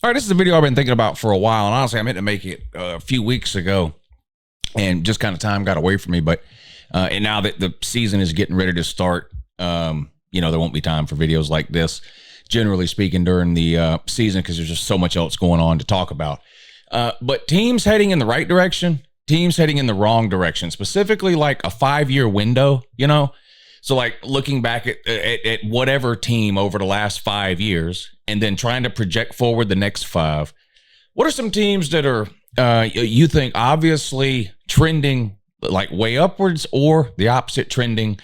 All right, this is a video I've been thinking about for a while, and honestly, I meant to make it a few weeks ago, and just kind of time got away from me. But and now that the season is getting ready to start, there won't be time for videos like this, generally speaking, during the season because there's just so much else going on to talk about. But teams heading in the right direction, teams heading in the wrong direction, specifically like a 5-year window, So like looking back at whatever team over the last 5 years and then trying to project forward the next 5. What are some teams that are you think obviously trending like way upwards or the opposite trending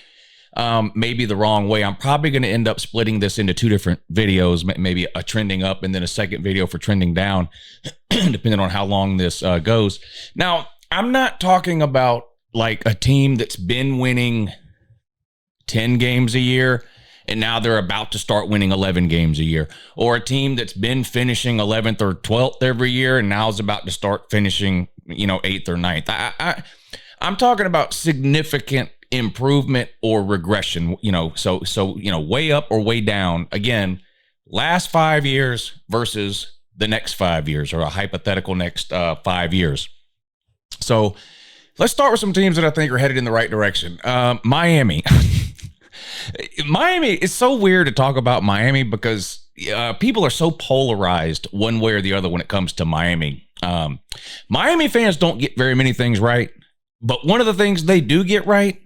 maybe the wrong way? I'm probably going to end up splitting this into 2 different videos, maybe a trending up and then a second video for trending down, depending on how long this goes. Now, I'm not talking about like a team that's been winning 10 games a year and now they're about to start winning 11 games a year, or a team that's been finishing 11th or 12th every year and now is about to start finishing 8th or 9th. I'm talking about significant improvement or regression, so way up or way down. Again, last 5 years versus the next 5 years, or a hypothetical next 5 years. So let's start with some teams that I think are headed in the right direction. Miami. Miami, it's so weird to talk about Miami because people are so polarized one way or the other when it comes to Miami. Miami fans don't get very many things right, but one of the things they do get right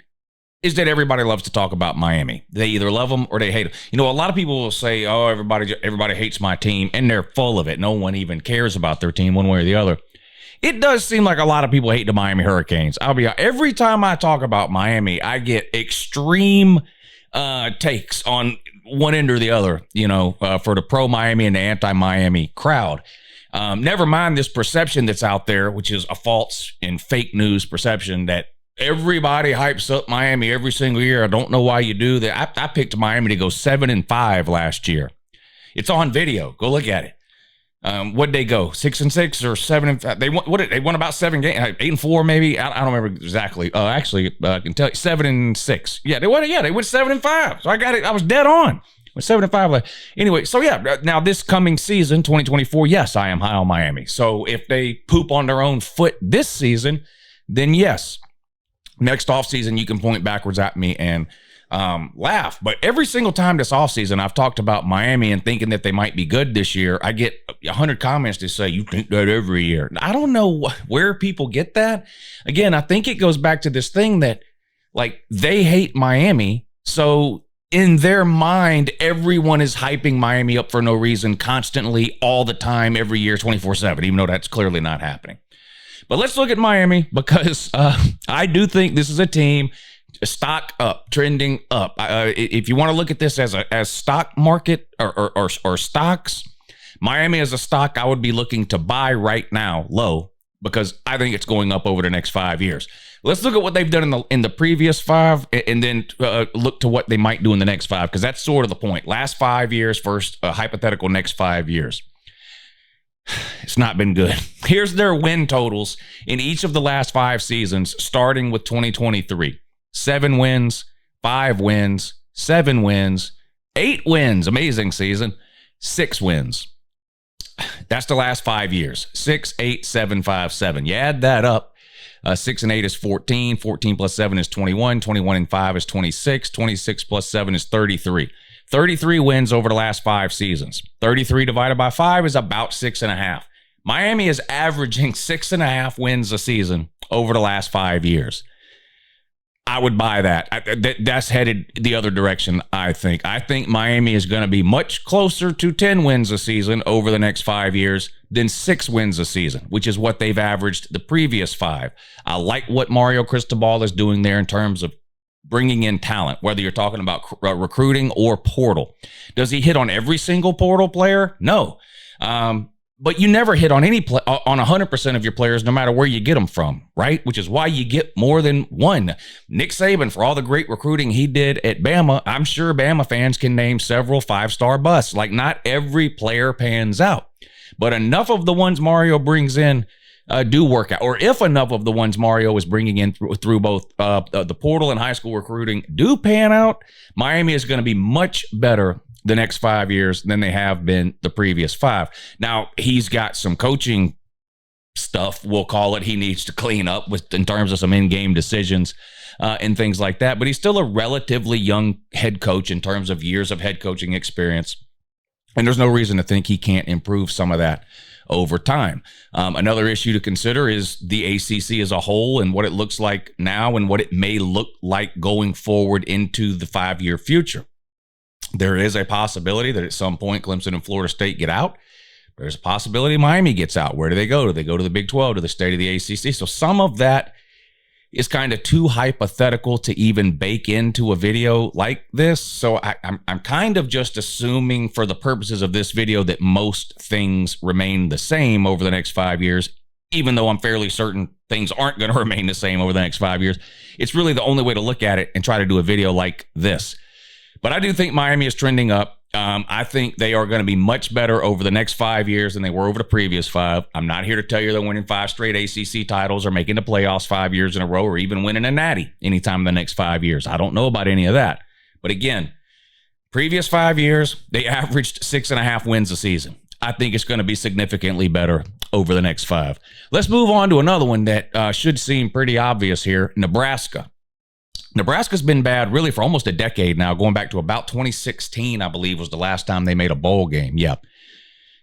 is that everybody loves to talk about Miami. They either love them or they hate them. A lot of people will say, "Oh, everybody hates my team," and they're full of it. No one even cares about their team one way or the other. It does seem like a lot of people hate the Miami Hurricanes. Every time I talk about Miami, I get extreme takes on one end or the other, for the pro-Miami and the anti-Miami crowd. Never mind this perception that's out there, which is a false and fake news perception that everybody hypes up Miami every single year. I don't know why you do that. I picked Miami to go 7-5 last year. It's on video. Go look at it. What'd they go? 6-6 or 7-5? They won about 7 games, 8-4 maybe. I don't remember exactly. Actually, I can tell you 7-6. Yeah, they went 7-5. So I got it. I was dead on. With 7-5. Anyway, so yeah. Now this coming season, 2024. Yes, I am high on Miami. So if they poop on their own foot this season, then yes, next offseason you can point backwards at me and laugh. But every single time this offseason I've talked about Miami and thinking that they might be good this year, I get 100 comments to say, "You think that every year." I don't know where people get that. Again, I think it goes back to this thing that like they hate Miami. So in their mind, everyone is hyping Miami up for no reason, constantly, all the time, every year, 24/7, even though that's clearly not happening. But let's look at Miami because I do think this is a team, stock up, trending up. If you want to look at this as stock market or stocks, Miami as a stock, I would be looking to buy right now low because I think it's going up over the next 5 years. Let's look at what they've done in the previous 5 and then look to what they might do in the next 5 because that's sort of the point. Last 5 years versus a hypothetical next 5 years. It's not been good. Here's their win totals in each of the last 5 seasons, starting with 2023. 7 wins, 5 wins, 7 wins, 8 wins, amazing season, 6 wins. That's the last 5 years. 6, 8, 7, 5, 7. You add that up. 6 and 8 is 14. 14 plus 7 is 21. 21 and 5 is 26. 26 plus 7 is 33. 33 wins over the last 5 seasons. 33 divided by 5 is about 6.5. Miami is averaging 6.5 wins a season over the last 5 years. I would buy that. That's headed the other direction, I think. I think Miami is going to be much closer to 10 wins a season over the next 5 years than 6 wins a season, which is what they've averaged the previous 5. I like what Mario Cristobal is doing there in terms of bringing in talent, whether you're talking about recruiting or portal. Does he hit on every single portal player? No. But you never hit on on 100% of your players, no matter where you get them from, right? Which is why you get more than one. Nick Saban, for all the great recruiting he did at Bama, I'm sure Bama fans can name several 5-star busts. Like, not every player pans out, but enough of the ones Mario brings in do work out. Or if enough of the ones Mario is bringing in through both the portal and high school recruiting do pan out, Miami is going to be much better the next 5 years than they have been the previous 5. Now, he's got some coaching stuff, we'll call it, he needs to clean up with in terms of some in-game decisions and things like that. But he's still a relatively young head coach in terms of years of head coaching experience. And there's no reason to think he can't improve some of that over time. Another issue to consider is the ACC as a whole and what it looks like now and what it may look like going forward into the 5-year future. There is a possibility that at some point Clemson and Florida State get out. There's a possibility Miami gets out. Where do they go? Do they go to the Big 12, to the state of the ACC? So some of that is kind of too hypothetical to even bake into a video like this. So I'm kind of just assuming for the purposes of this video that most things remain the same over the next 5 years, even though I'm fairly certain things aren't going to remain the same over the next 5 years. It's really the only way to look at it and try to do a video like this. But I do think Miami is trending up. I think they are going to be much better over the next 5 years than they were over the previous 5. I'm not here to tell you they're winning 5 straight ACC titles or making the playoffs 5 years in a row or even winning a natty anytime in the next 5 years. I don't know about any of that. But again, previous 5 years, they averaged 6.5 wins a season. I think it's going to be significantly better over the next 5. Let's move on to another one that should seem pretty obvious here, Nebraska. Nebraska's been bad really for almost a decade now, going back to about 2016, I believe, was the last time they made a bowl game. Yeah,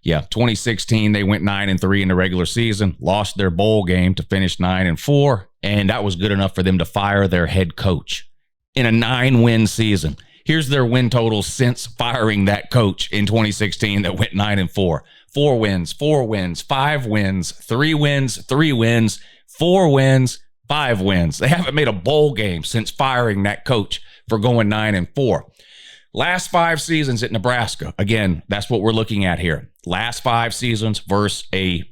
2016, they went 9-3 in the regular season, lost their bowl game to finish 9-4, and that was good enough for them to fire their head coach in a 9-win season. Here's their win totals since firing that coach in 2016 that went 9-4. 4 wins, 4 wins, 5 wins, 3 wins, 3 wins, 4 wins, 5 wins. They haven't made a bowl game since firing that coach for going 9-4. Last 5 seasons at Nebraska. Again, that's what we're looking at here. Last 5 seasons versus a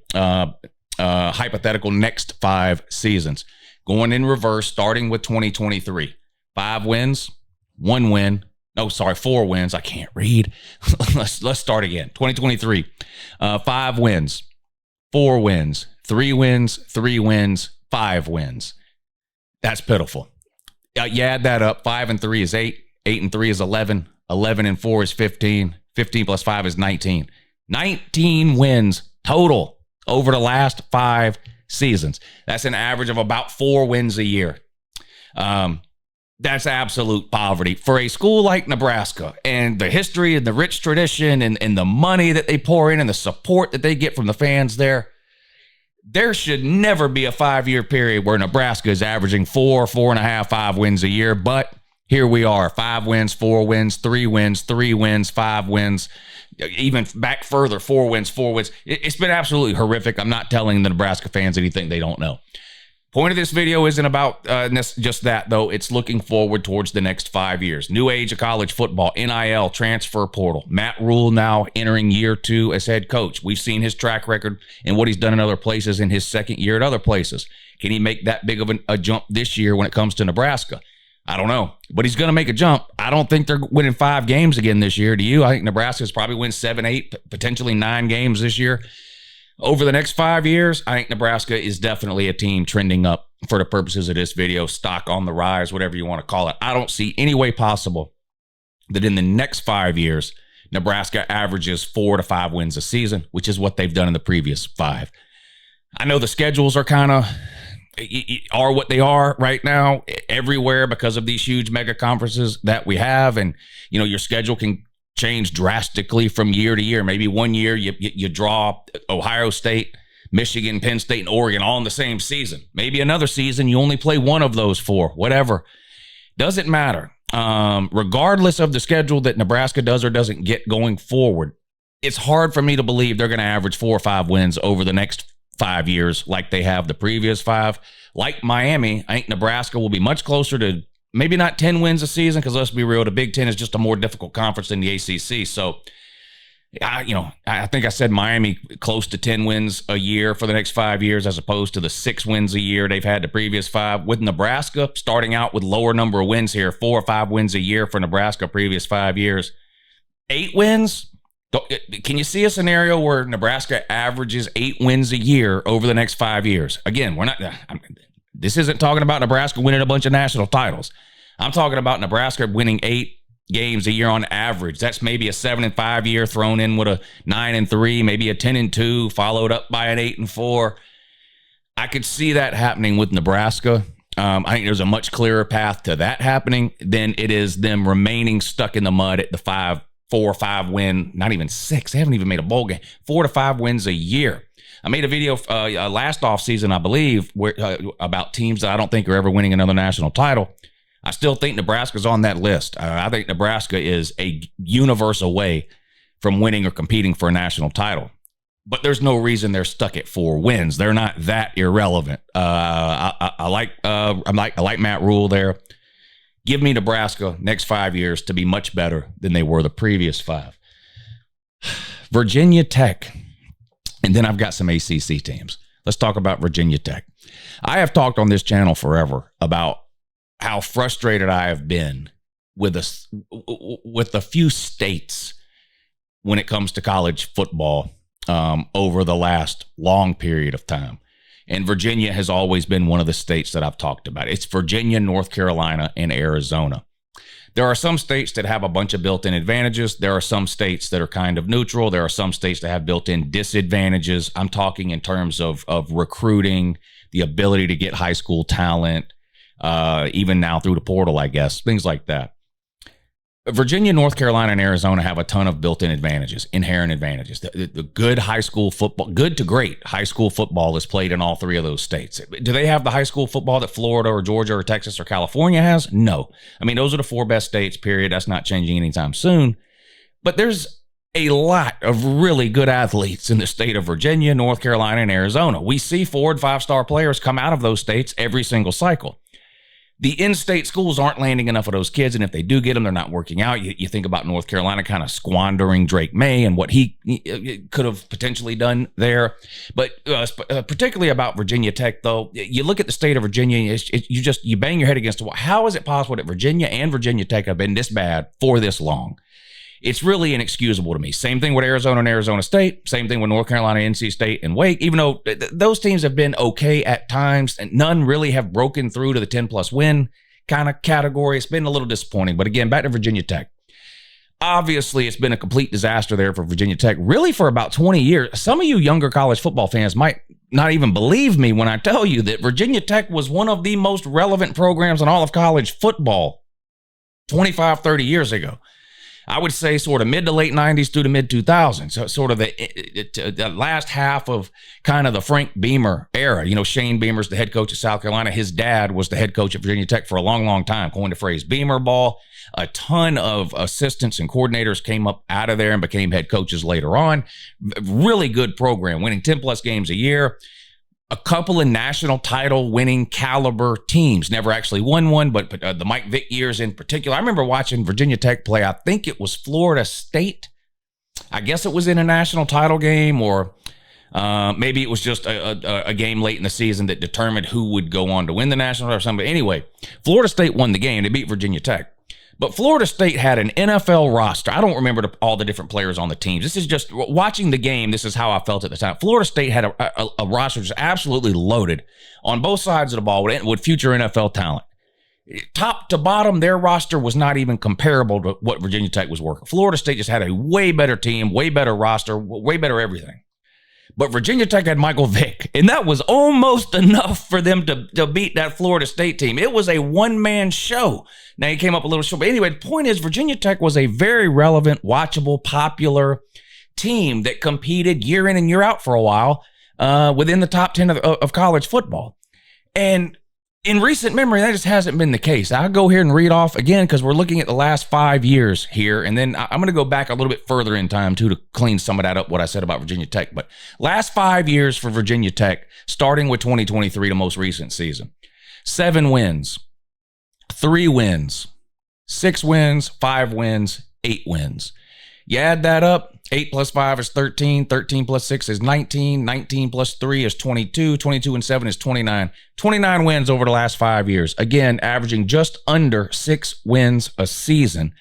hypothetical next 5 seasons. Going in reverse, starting with 2023. 5 wins, 1 win. No, sorry, 4 wins. I can't read. Let's start again. 2023. 5 wins, 4 wins, 3 wins, 3 wins, 5 wins. That's pitiful. You add that up. 5-3 is 8. 8-3 is 11. 11-4 is 15. 15 plus 5 is 19. 19 wins total over the last 5 seasons. That's an average of about 4 wins a year. That's absolute poverty for a school like Nebraska and the history and the rich tradition and the money that they pour in and the support that they get from the fans there. There should never be a 5-year period where Nebraska is averaging 4, 4.5, 5 wins a year. But here we are, 5 wins, 4 wins, 3 wins, 3 wins, 5 wins, even back further, 4 wins, 4 wins. It's been absolutely horrific. I'm not telling the Nebraska fans anything they don't know. Point of this video isn't about just that, though. It's looking forward towards the next 5 years. New age of college football, NIL, transfer portal. Matt Rule now entering year 2 as head coach. We've seen his track record and what he's done in other places in his second year at other places. Can he make that big of a jump this year when it comes to Nebraska? I don't know, but he's going to make a jump. I don't think they're winning 5 games again this year. Do you? I think Nebraska's probably win 7, 8, potentially 9 games this year. Over the next 5 years, I think Nebraska is definitely a team trending up for the purposes of this video, stock on the rise, whatever you want to call it. I don't see any way possible that in the next 5 years, Nebraska averages 4 to 5 wins a season, which is what they've done in the previous 5. I know the schedules are kind of are what they are right now everywhere because of these huge mega conferences that we have. And, you know, your schedule can change drastically from year to year. Maybe one year you draw Ohio State, Michigan, Penn State, and Oregon all in the same season. Maybe another season you only play one of those 4, whatever. Doesn't matter. Regardless of the schedule that Nebraska does or doesn't get going forward, it's hard for me to believe they're going to average 4 or 5 wins over the next 5 years like they have the previous 5. Like Miami, I think Nebraska will be much closer to maybe not 10 wins a season, because let's be real, the Big Ten is just a more difficult conference than the ACC. So, I think I said Miami close to 10 wins a year for the next 5 years, as opposed to the 6 wins a year they've had the previous 5. With Nebraska starting out with lower number of wins here, 4 or 5 wins a year for Nebraska previous 5 years. 8 wins? Can you see a scenario where Nebraska averages 8 wins a year over the next 5 years? Again, this isn't talking about Nebraska winning a bunch of national titles. I'm talking about Nebraska winning 8 games a year on average. That's maybe a 7-5 year thrown in with a 9-3, maybe a 10-2, followed up by an 8-4. I could see that happening with Nebraska. I think there's a much clearer path to that happening than it is them remaining stuck in the mud at the 4 or 5 win, not even 6. They haven't even made a bowl game. 4 to 5 wins a year. I made a video last offseason, I believe, about teams that I don't think are ever winning another national title. I still think Nebraska's on that list. I think Nebraska is a universe away from winning or competing for a national title. But there's no reason they're stuck at 4 wins. They're not that irrelevant. I like Matt Rule there. Give me Nebraska next 5 years to be much better than they were the previous 5. Virginia Tech. And then I've got some ACC teams. Let's talk about Virginia Tech. I have talked on this channel forever about how frustrated I have been with a few states when it comes to college football over the last long period of time. And Virginia has always been one of the states that I've talked about. It's Virginia, North Carolina, and Arizona. There are some states that have a bunch of built-in advantages. There are some states that are kind of neutral. There are some states that have built-in disadvantages. I'm talking in terms of recruiting, the ability to get high school talent, even now through the portal, I guess, things like that. Virginia, North Carolina, and Arizona have a ton of built-in advantages, inherent advantages. The good high school football, good to great high school football is played in all 3 of those states. Do they have the high school football that Florida or Georgia or Texas or California has? No. I mean, those are the 4 best states, period. That's not changing anytime soon. But there's a lot of really good athletes in the state of Virginia, North Carolina, and Arizona. We see 4- and 5-star players come out of those states every single cycle. The in-state schools aren't landing enough of those kids, and if they do get them, they're not working out. You think about North Carolina kind of squandering Drake May and what he could have potentially done there. But particularly about Virginia Tech, though, you look at the state of Virginia, you bang your head against the wall. How is it possible that Virginia and Virginia Tech have been this bad for this long? It's really inexcusable to me. Same thing with Arizona and Arizona State. Same thing with North Carolina, NC State, and Wake. Even though those teams have been okay at times, and none really have broken through to the 10-plus win kind of category. It's been a little disappointing. But again, back to Virginia Tech. Obviously, it's been a complete disaster there for Virginia Tech, really for about 20 years. Some of you younger college football fans might not even believe me when I tell you that Virginia Tech was one of the most relevant programs in all of college football 25, 30 years ago. I would say sort of mid to late 90s through the mid 2000s. So sort of the last half of kind of the Frank Beamer era. You know, Shane Beamer's the head coach of South Carolina. His dad was the head coach at Virginia Tech for a long, long time. Coined the phrase Beamer ball. A ton of assistants and coordinators came up out of there and became head coaches later on. Really good program, winning 10-plus games a year. A couple of national title winning caliber teams. Never actually won one, but the Mike Vick years in particular. I remember watching Virginia Tech play. I think it was Florida State. I guess it was in a national title game, or maybe it was just a game late in the season that determined who would go on to win the national title or something. But anyway, Florida State won the game. They beat Virginia Tech. But Florida State had an NFL roster. I don't remember all the different players on the teams. This is just watching the game. This is how I felt at the time. Florida State had a roster just absolutely loaded on both sides of the ball with future NFL talent. Top to bottom, their roster was not even comparable to what Virginia Tech was working. Florida State just had a way better team, way better roster, way better everything. But Virginia Tech had Michael Vick, and that was almost enough for them to beat that Florida State team. It was a one-man show. Now, he came up a little short. But anyway, the point is Virginia Tech was a very relevant, watchable, popular team that competed year in and year out for a while within the top 10 of college football. And in recent memory, that just hasn't been the case. I'll go here and read off again because we're looking at the last 5 years here. And then I'm going to go back a little bit further in time, too, to clean some of that up, what I said about Virginia Tech. But last 5 years for Virginia Tech, starting with 2023, the most recent season. 7 wins, 3 wins, 6 wins, 5 wins, 8 wins. You add that up, 8 plus 5 is 13, 13 plus 6 is 19, 19 plus 3 is 22, 22 and 7 is 29. 29 wins over the last 5 years. Again, averaging just under 6 wins a season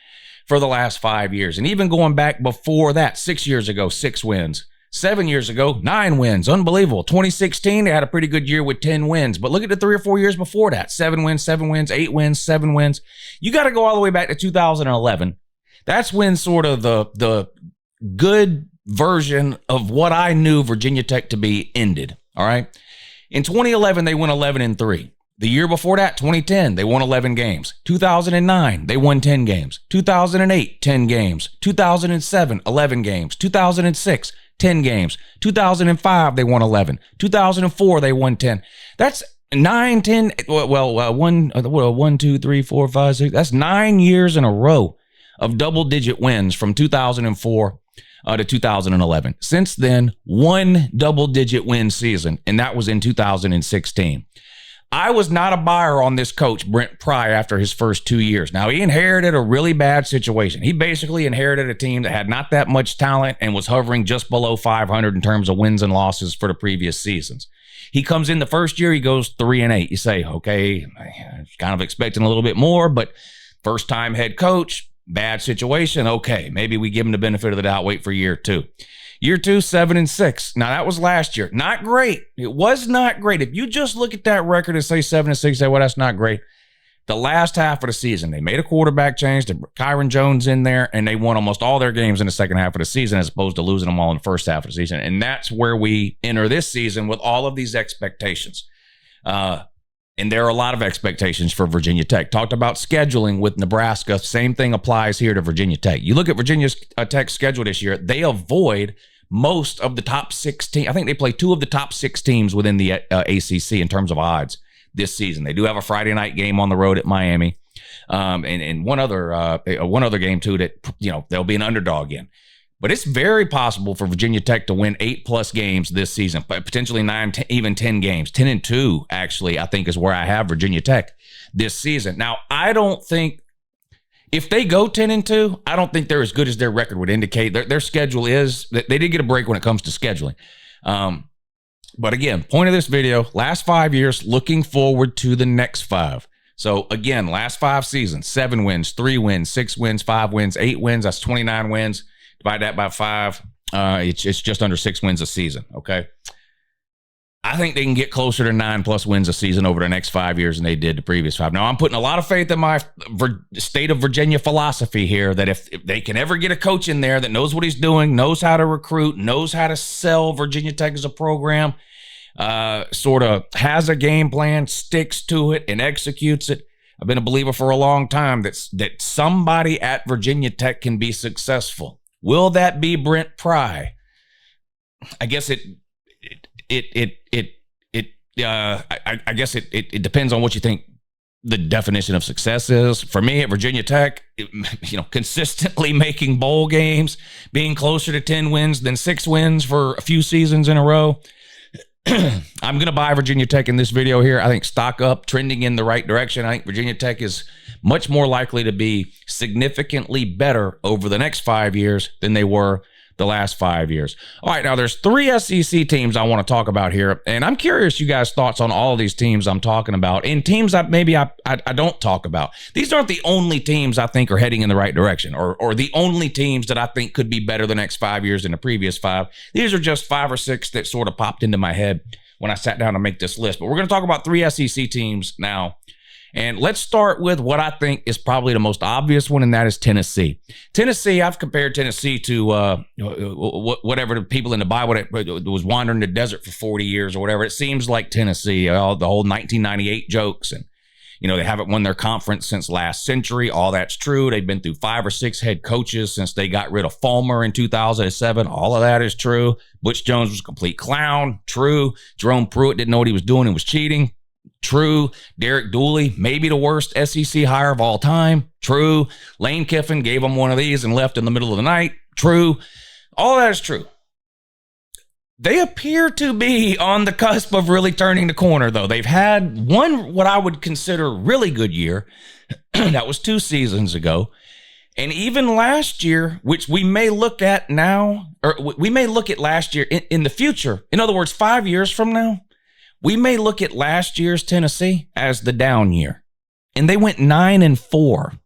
for the last 5 years. And even going back before that, 6 years ago, 6 wins. 7 years ago, 9 wins. Unbelievable. 2016, they had a pretty good year with 10 wins. But look at the 3 or 4 years before that. 7 wins, 7 wins, 8 wins, 7 wins. You got to go all the way back to 2011. That's when sort of the good version of what I knew Virginia Tech to be ended. All right. In 2011, they won 11-3. The year before that, 2010, they won 11 games. 2009, they won 10 games. 2008, 10 games. 2007, 11 games. 2006, 10 games. 2005, they won 11. 2004, they won 10. That's 9, 10, well, 1, 2, 3, 4, 5, 6. That's 9 years in a row of double-digit wins from 2004 to 2011. Since then, 1 double-digit win season, and that was in 2016. I was not a buyer on this coach, Brent Pry, after his first 2 years. Now, he inherited a really bad situation. He basically inherited a team that had not that much talent and was hovering just below 500 in terms of wins and losses for the previous seasons. He comes in the first year, he goes 3-8. You say, okay, kind of expecting a little bit more, but first-time head coach, bad situation. Okay, maybe we give him the benefit of the doubt, wait for year 2. Year 2, 7-6. Now, that was last year. Not great. It was not great. If you just look at that record and say 7-6, say, well, that's not great. The last half of the season, they made a quarterback change to Kyron Jones in there, and they won almost all their games in the second half of the season as opposed to losing them all in the first half of the season. And that's where we enter this season with all of these expectations. And there are a lot of expectations for Virginia Tech. Talked about scheduling with Nebraska. Same thing applies here to Virginia Tech. You look at Virginia Tech's schedule this year, they avoid most of the top 16. I think they play 2 of the top 6 teams within the ACC in terms of odds this season. They do have a Friday night game on the road at Miami, and one other game too that they'll be an underdog in. But it's very possible for Virginia Tech to win 8+ games this season, but potentially 9, even 10 games. 10-2 actually, I think, is where I have Virginia Tech this season. Now, I don't think. If they go 10-2, I don't think they're as good as their record would indicate. Their schedule is, they did get a break when it comes to scheduling. But again, point of this video, last 5 years, looking forward to the next 5. So again, last 5 seasons, 7 wins, 3 wins, 6 wins, 5 wins, 8 wins. That's 29 wins. Divide that by 5. It's just under 6 wins a season, okay? I think they can get closer to 9+ wins a season over the next 5 years than they did the previous 5. Now, I'm putting a lot of faith in my state of Virginia philosophy here that if they can ever get a coach in there that knows what he's doing, knows how to recruit, knows how to sell Virginia Tech as a program, sort of has a game plan, sticks to it, and executes it. I've been a believer for a long time that somebody at Virginia Tech can be successful. Will that be Brent Pry? I guess it guess it depends on what you think the definition of success is. For me at Virginia Tech, consistently making bowl games, being closer to 10 wins than 6 wins for a few seasons in a row. I'm going to buy Virginia Tech in this video here. I think stock up, trending in the right direction. I think Virginia Tech is much more likely to be significantly better over the next 5 years than they were the last 5 years. All right, now there's 3 SEC teams I want to talk about here, and I'm curious you guys' thoughts on all of these teams I'm talking about, and teams that maybe I don't talk about. These aren't the only teams I think are heading in the right direction, or the only teams that I think could be better the next 5 years than the previous 5. These are just 5 or 6 that sort of popped into my head when I sat down to make this list. But we're going to talk about 3 SEC teams now. And let's start with what I think is probably the most obvious one, and that is Tennessee. Tennessee, I've compared Tennessee to whatever the people in the Bible that was wandering the desert for 40 years or whatever. It seems like Tennessee, the whole 1998 jokes, and they haven't won their conference since last century. All that's true. They've been through 5 or 6 head coaches since they got rid of Fulmer in 2007. All of that is true. Butch Jones was a complete clown. True. Jerome Pruitt didn't know what he was doing and was cheating. True. Derek Dooley, maybe the worst SEC hire of all time. True. Lane Kiffin gave him one of these and left in the middle of the night. True. All that is true. They appear to be on the cusp of really turning the corner, though. They've had one, what I would consider really good year. That was 2 seasons ago. And even last year, which we may look at now, or we may look at last year in the future. In other words, 5 years from now, we may look at last year's Tennessee as the down year. And they went 9-4.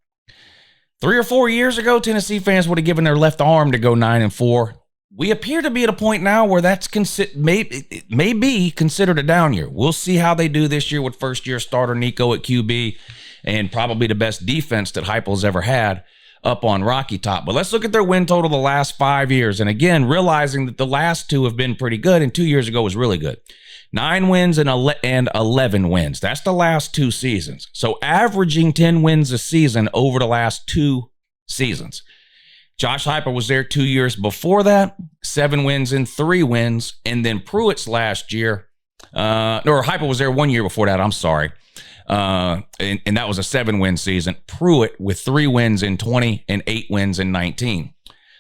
3 or 4 years ago, Tennessee fans would have given their left arm to go 9-4. we appear to be at a point now where it may be considered a down year. We'll see how they do this year with first-year starter Nico at QB and probably the best defense that Heupel's ever had up on Rocky Top. But let's look at their win total the last 5 years. And again, realizing that the last 2 have been pretty good, and 2 years ago was really good. 9 wins and 11 wins. That's the last 2 seasons. So averaging 10 wins a season over the last 2 seasons. Josh Heupel was there 2 years before that, 7 wins and 3 wins. And then Pruitt's last year, or Heupel was there 1 year before that, I'm sorry. And that was a 7-win season. Pruitt with 3 wins in 20 and 8 wins in 19.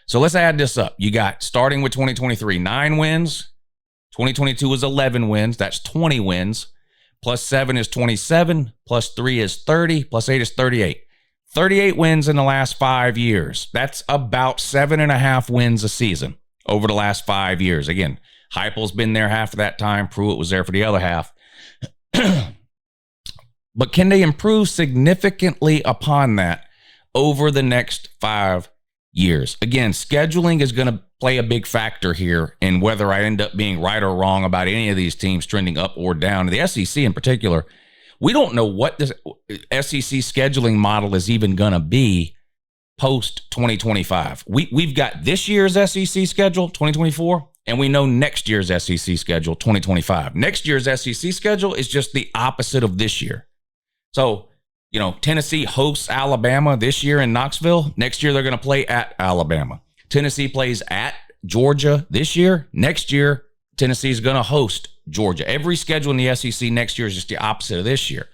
So let's add this up. You got, starting with 2023, 9 wins. 2022 is 11 wins. That's 20 wins. Plus 7 is 27. Plus 3 is 30. Plus 8 is 38. 38 wins in the last 5 years. That's about 7.5 wins a season over the last 5 years. Again, Heupel's been there half of that time. Pruitt was there for the other half. But can they improve significantly upon that over the next 5 years? Again, scheduling is going to play a big factor here in whether I end up being right or wrong about any of these teams trending up or down. The SEC in particular, we don't know what the SEC scheduling model is even going to be post 2025. We've got this year's SEC schedule, 2024, and we know next year's SEC schedule, 2025. Next year's SEC schedule is just the opposite of this year. So, you know, Tennessee hosts Alabama this year in Knoxville. Next year, they're going to play at Alabama. Tennessee plays at Georgia this year. Next year, Tennessee's going to host Georgia. Every schedule in the SEC next year is just the opposite of this year.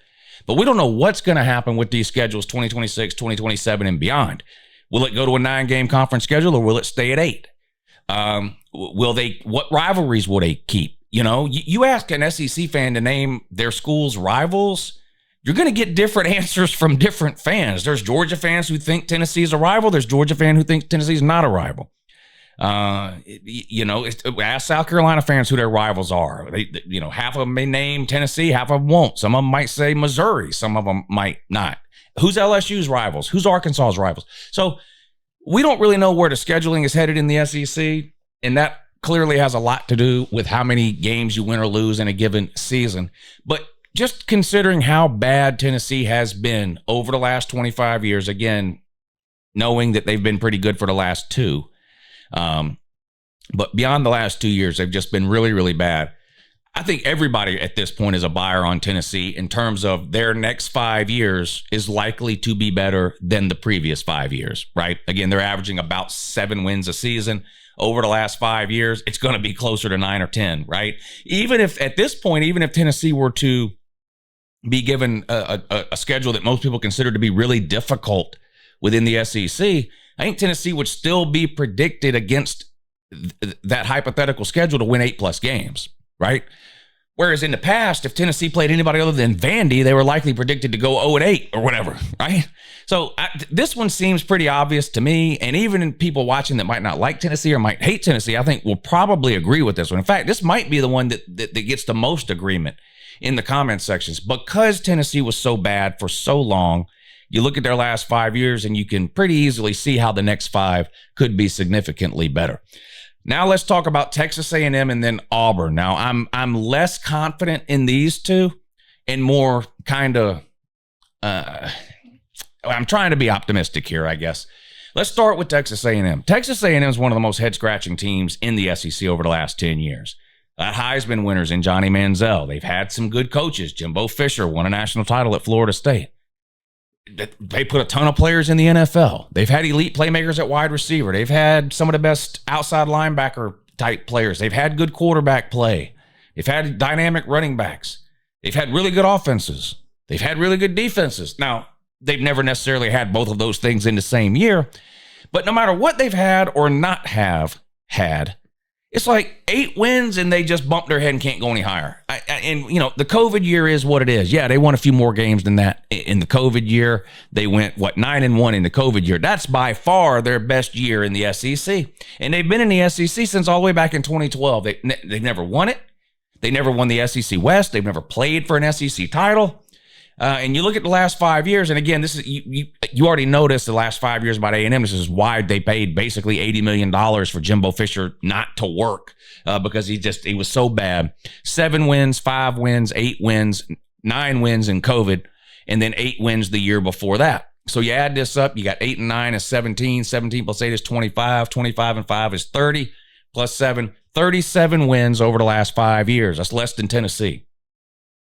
But we don't know what's going to happen with these schedules 2026, 2027, and beyond. Will it go to a 9-game conference schedule, or will it stay at 8? What rivalries will they keep? You know, you ask an SEC fan to name their school's rivals, you're going to get different answers from different fans. There's Georgia fans who think Tennessee is a rival. There's Georgia fan who thinks Tennessee is not a rival. Ask South Carolina fans who their rivals are. Half of them may name Tennessee, half of them won't. Some of them might say Missouri. Some of them might not. Who's LSU's rivals? Who's Arkansas's rivals? So we don't really know where the scheduling is headed in the SEC, and that clearly has a lot to do with how many games you win or lose in a given season. But just considering how bad Tennessee has been over the last 25 years, again, knowing that they've been pretty good for the last 2, but beyond the last 2 years, they've just been really, really bad. I think everybody at this point is a buyer on Tennessee in terms of their next 5 years is likely to be better than the previous 5 years, right? Again, they're averaging about 7 wins a season. Over the last 5 years, it's going to be closer to 9 or 10, right? Even if at this point, even if Tennessee were to be given a schedule that most people consider to be really difficult within the SEC, I think Tennessee would still be predicted against that hypothetical schedule to win 8+ games, right? Whereas in the past, if Tennessee played anybody other than Vandy, they were likely predicted to go 0-8 or whatever, right? So this one seems pretty obvious to me, and even people watching that might not like Tennessee or might hate Tennessee, I think will probably agree with this one. In fact, this might be the one that gets the most agreement in the comment sections, because Tennessee was so bad for so long. You look at their last 5 years and you can pretty easily see how the next 5 could be significantly better. Now let's talk about Texas A&M and then Auburn. Now I'm less confident in these two and more kind of I'm trying to be optimistic here, I guess. Let's start with Texas A&M. Texas A&M is one of the most head-scratching teams in the SEC over the last 10 years. Heisman winners in Johnny Manziel. They've had some good coaches. Jimbo Fisher won a national title at Florida State. They put a ton of players in the NFL. They've had elite playmakers at wide receiver. They've had some of the best outside linebacker type players. They've had good quarterback play. They've had dynamic running backs. They've had really good offenses. They've had really good defenses. Now, they've never necessarily had both of those things in the same year, but no matter what they've had or not have had, it's like 8 wins and they just bump their head and can't go any higher. And the COVID year is what it is. Yeah, they won a few more games than that in the COVID year. They went, 9-1 in the COVID year. That's by far their best year in the SEC. And they've been in the SEC since all the way back in 2012. They've never won it. They never won the SEC West. They've never played for an SEC title. And you look at the last 5 years, and again, this is you already noticed the last 5 years about A&M. This is why they paid basically $80 million for Jimbo Fisher not to work because he was so bad. 7 wins, 5 wins, 8 wins, 9 wins in COVID, and then 8 wins the year before that. So you add this up, you got 8 and 9 is 17, 17 plus 8 is 25, 25 and 5 is 30, plus 7, 37 wins over the last 5 years. That's less than Tennessee,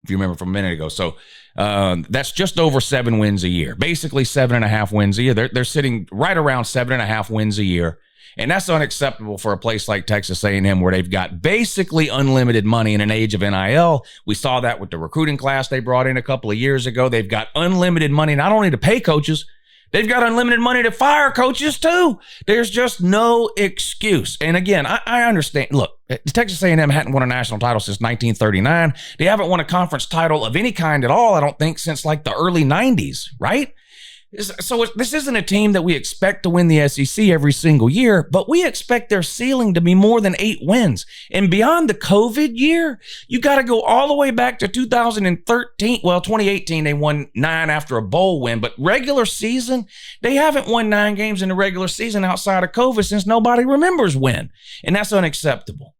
if you remember from a minute ago. So that's just over 7 wins a year, basically 7.5 wins a year. They're sitting right around 7.5 wins a year. And that's unacceptable for a place like Texas A&M where they've got basically unlimited money in an age of NIL. We saw that with the recruiting class they brought in a couple of years ago. They've got unlimited money not only to pay coaches, they've got unlimited money to fire coaches too. There's just no excuse. And again, I understand. Look, Texas A&M hadn't won a national title since 1939. They haven't won a conference title of any kind at all, I don't think, since like the early 90s, right? So this isn't a team that we expect to win the SEC every single year, but we expect their ceiling to be more than 8 wins. And beyond the COVID year, you got to go all the way back to 2013. Well, 2018, they won 9 after a bowl win, but regular season, they haven't won 9 games in the regular season outside of COVID since nobody remembers when. And that's unacceptable.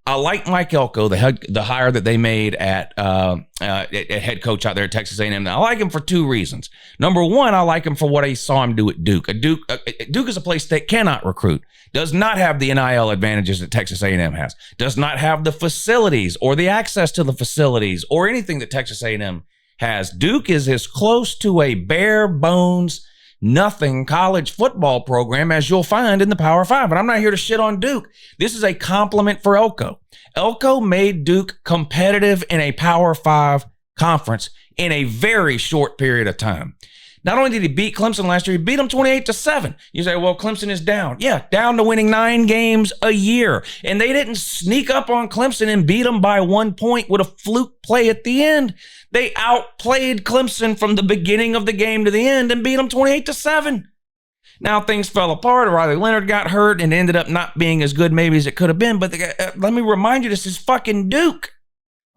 I like Mike Elko, the hire that they made at head coach out there at Texas A&M. I like him for 2 reasons. Number one, I like him for what I saw him do at Duke. Duke is a place that cannot recruit, does not have the NIL advantages that Texas A&M has, does not have the facilities or the access to the facilities or anything that Texas A&M has. Duke is as close to a bare bones nothing college football program as you'll find in the Power 5. And I'm not here to shit on Duke. This is a compliment for Elko. Elko made Duke competitive in a Power 5 conference in a very short period of time. Not only did he beat Clemson last year, he beat them 28-7. You say, well, Clemson is down. Yeah, down to winning 9 games a year. And they didn't sneak up on Clemson and beat them by 1 point with a fluke play at the end. They outplayed Clemson from the beginning of the game to the end and beat them 28-7. Now things fell apart. Riley Leonard got hurt and ended up not being as good maybe as it could have been. But let me remind you, this is fucking Duke.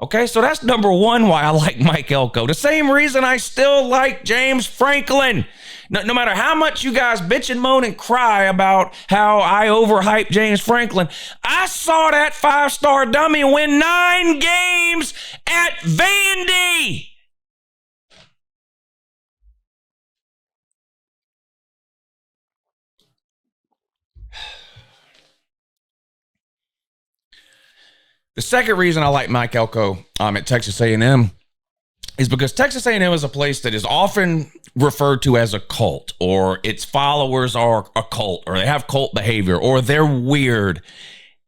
Okay, so that's number one why I like Mike Elko. The same reason I still like James Franklin. No matter how much you guys bitch and moan and cry about how I overhype James Franklin, I saw that 5-star dummy win 9 games at Vandy. The second reason I like Mike Elko at Texas A&M is because Texas A&M is a place that is often referred to as a cult, or its followers are a cult, or they have cult behavior, or they're weird,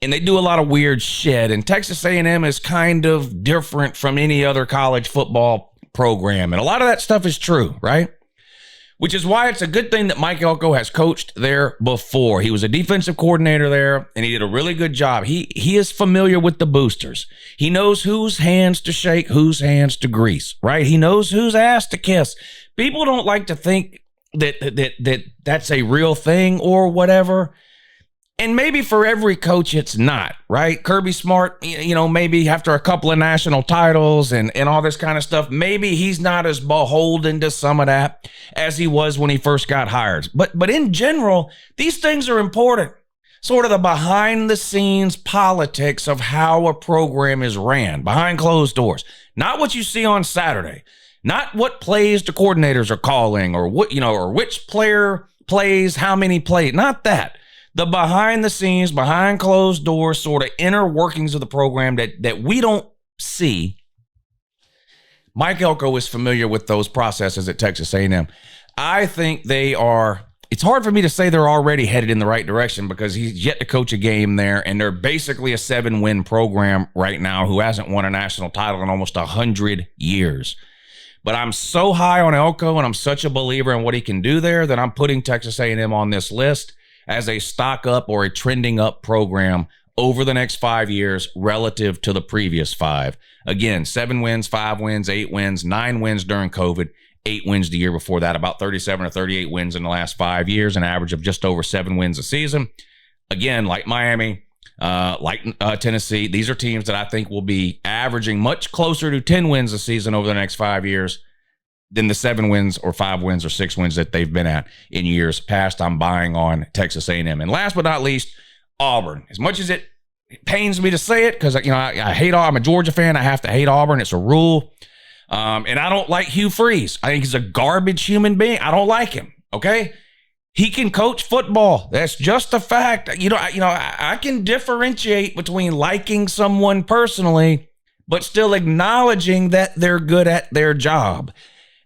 and they do a lot of weird shit. And Texas A&M is kind of different from any other college football program, and a lot of that stuff is true, right? Which is why it's a good thing that Mike Elko has coached there before. He was a defensive coordinator there, and he did a really good job. He is familiar with the boosters. He knows whose hands to shake, whose hands to grease, right? He knows whose ass to kiss. People don't like to think that that's a real thing or whatever. And maybe for every coach, it's not, right? Kirby Smart, maybe after a couple of national titles and all this kind of stuff, maybe he's not as beholden to some of that as he was when he first got hired. But in general, these things are important. Sort of the behind the scenes politics of how a program is ran, behind closed doors. Not what you see on Saturday. Not what plays the coordinators are calling or or which player plays how many plays. Not that. The behind the scenes, behind closed doors, sort of inner workings of the program that we don't see. Mike Elko is familiar with those processes at Texas A&M. I think it's hard for me to say they're already headed in the right direction because he's yet to coach a game there, and they're basically a 7-win program right now who hasn't won a national title in almost 100 years. But I'm so high on Elko, and I'm such a believer in what he can do there that I'm putting Texas A&M on this list as a stock up or a trending up program over the next 5 years relative to the previous 5. Again, 7 wins, 5 wins, 8 wins, 9 wins during COVID, 8 wins the year before that, about 37 or 38 wins in the last 5 years, an average of just over 7 wins a season. Again, like Miami, like Tennessee, these are teams that I think will be averaging much closer to 10 wins a season over the next 5 years than the 7 wins or 5 wins or 6 wins that they've been at in years past. I'm buying on Texas A&M. And last but not least, Auburn. As much as it pains me to say it, because I hate Auburn. I'm a Georgia fan. I have to hate Auburn. It's a rule. And I don't like Hugh Freeze. I think he's a garbage human being. I don't like him. Okay. He can coach football. That's just a fact. I can differentiate between liking someone personally, but still acknowledging that they're good at their job.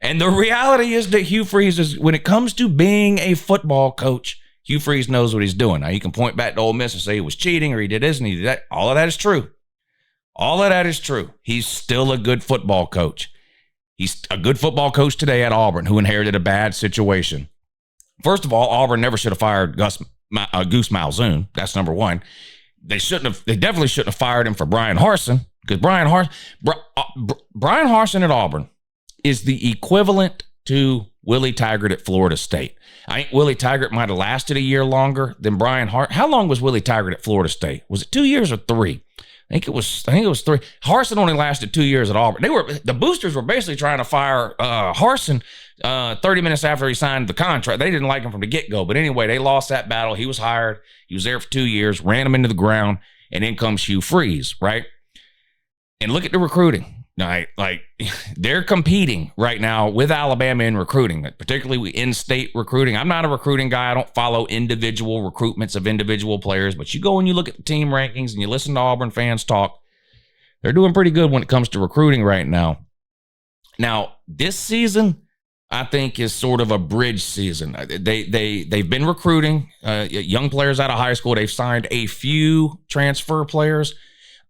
And the reality is that Hugh Freeze is, when it comes to being a football coach, Hugh Freeze knows what he's doing. Now, you can point back to Ole Miss and say he was cheating or he did this and he did that. All of that is true. All of that is true. He's still a good football coach. He's a good football coach today at Auburn, who inherited a bad situation. First of all, Auburn never should have fired Goose Malzahn. That's number one. They definitely shouldn't have fired him for Brian Harsin, because Brian Harsin at Auburn is the equivalent to Willie Taggart at Florida State. I think Willie Taggart might have lasted a year longer than Brian Harsin. How long was Willie Taggart at Florida State? Was it 2 years or 3? I think it was 3. Harsin only lasted 2 years at Auburn. The boosters were basically trying to fire Harsin 30 minutes after he signed the contract. They didn't like him from the get-go. But anyway, they lost that battle. He was hired. He was there for 2 years, ran him into the ground, and in comes Hugh Freeze, right? And look at the recruiting. Like they're competing right now with Alabama in recruiting, particularly in-state recruiting. I'm not a recruiting guy. I don't follow individual recruitments of individual players, but you go and you look at the team rankings and you listen to Auburn fans talk. They're doing pretty good when it comes to recruiting right now. Now, this season, I think, is sort of a bridge season. They've been recruiting young players out of high school. They've signed a few transfer players.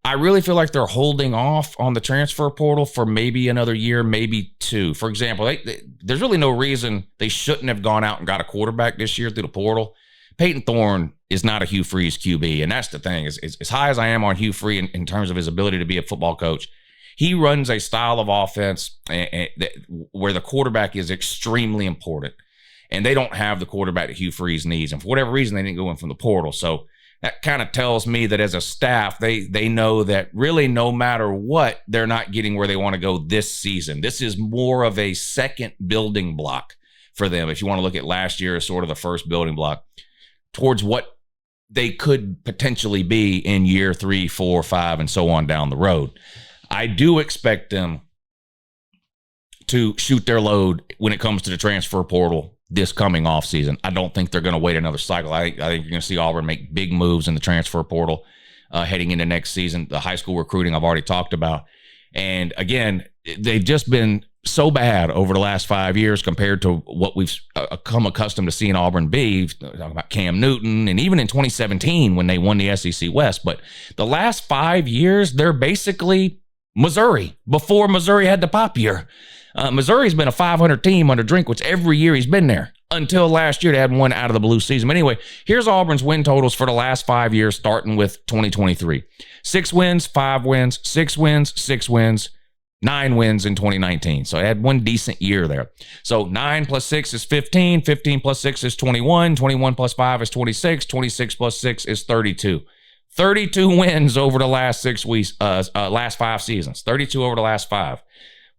I really feel like they're holding off on the transfer portal for maybe another year, maybe 2. For example, there's really no reason they shouldn't have gone out and got a quarterback this year through the portal. Peyton Thorne is not a Hugh Freeze QB, and that's the thing. As high as I am on Hugh Freeze in terms of his ability to be a football coach, he runs a style of offense where the quarterback is extremely important, and they don't have the quarterback that Hugh Freeze needs. And for whatever reason, they didn't go in from the portal. So that kind of tells me that as a staff, they know that really no matter what, they're not getting where they want to go this season. This is more of a second building block for them, if you want to look at last year as sort of the first building block towards what they could potentially be in year 3, 4, 5, and so on down the road. I do expect them to shoot their load when it comes to the transfer portal this coming offseason. I don't think they're going to wait another cycle. I think you're going to see Auburn make big moves in the transfer portal heading into next season. The high school recruiting I've already talked about. And again, they've just been so bad over the last 5 years compared to what we've come accustomed to seeing Auburn be. Talking about Cam Newton, and even in 2017 when they won the SEC West. But the last 5 years, they're basically Missouri before Missouri had the pop year. Missouri's been a 500 team under Drinkwitz every year he's been there, until last year they had one out of the blue season. But anyway, here's Auburn's win totals for the last 5 years, starting with 2023. 6 wins, 5 wins, 6 wins, 6 wins, 9 wins in 2019. So they had one decent year there. So 9 plus 6 is 15, 15 plus 6 is 21, 21 plus 5 is 26, 26 plus 6 is 32. 32 wins over the last 6 weeks, last 5 seasons. 32 over the last 5.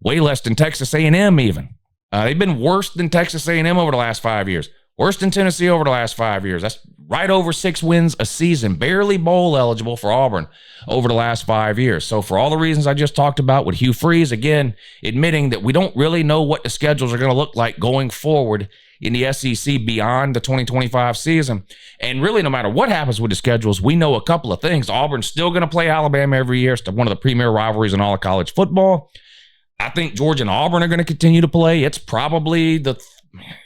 Way less than Texas A&M even. They've been worse than Texas A&M over the last 5 years. Worse than Tennessee over the last 5 years. That's right over 6 wins a season. Barely bowl eligible for Auburn over the last 5 years. So for all the reasons I just talked about with Hugh Freeze, again, admitting that we don't really know what the schedules are going to look like going forward in the SEC beyond the 2025 season. And really, no matter what happens with the schedules, we know a couple of things. Auburn's still going to play Alabama every year. It's one of the premier rivalries in all of college football. I think Georgia and Auburn are going to continue to play. It's probably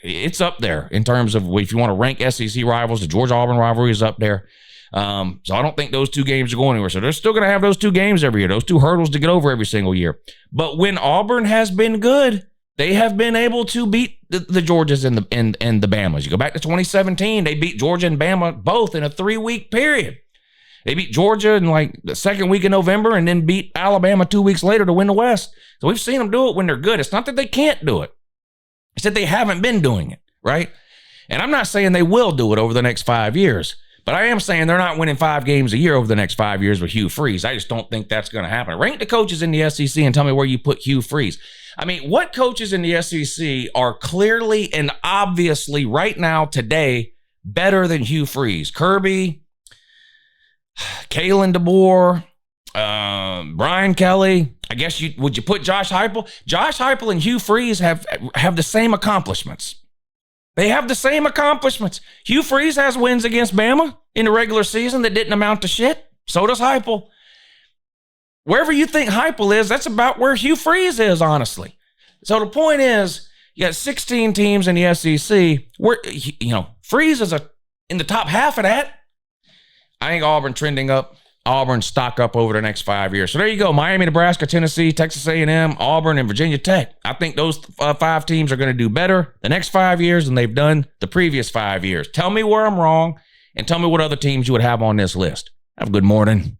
it's up there in terms of, if you want to rank SEC rivals, the Georgia-Auburn rivalry is up there. So I don't think those 2 games are going anywhere. So they're still going to have those 2 games every year, those 2 hurdles to get over every single year. But when Auburn has been good, they have been able to beat the Georgias and the Bamas. You go back to 2017, they beat Georgia and Bama both in a 3-week period. They beat Georgia in like the second week in November and then beat Alabama 2 weeks later to win the West. So we've seen them do it when they're good. It's not that they can't do it. It's that they haven't been doing it, right? And I'm not saying they will do it over the next 5 years, But I am saying they're not winning 5 games a year over the next 5 years with Hugh Freeze. I just don't think that's going to happen. Rank the coaches in the SEC and tell me where you put Hugh Freeze. I mean, what coaches in the SEC are clearly and obviously right now today better than Hugh Freeze? Kirby, Kalen DeBoer, Brian Kelly. I guess would you put Josh Heupel? Josh Heupel and Hugh Freeze have the same accomplishments. They have the same accomplishments. Hugh Freeze has wins against Bama in the regular season that didn't amount to shit. So does Heupel. Wherever you think Heupel is, that's about where Hugh Freeze is, honestly. So the point is, you got 16 teams in the SEC. Where Freeze is in the top half of that. I think Auburn trending up. Auburn stock up over the next 5 years. So there you go. Miami, Nebraska, Tennessee, Texas A&M, Auburn, and Virginia Tech. I think those 5 teams are going to do better the next 5 years than they've done the previous 5 years. Tell me where I'm wrong and tell me what other teams you would have on this list. Have a good morning.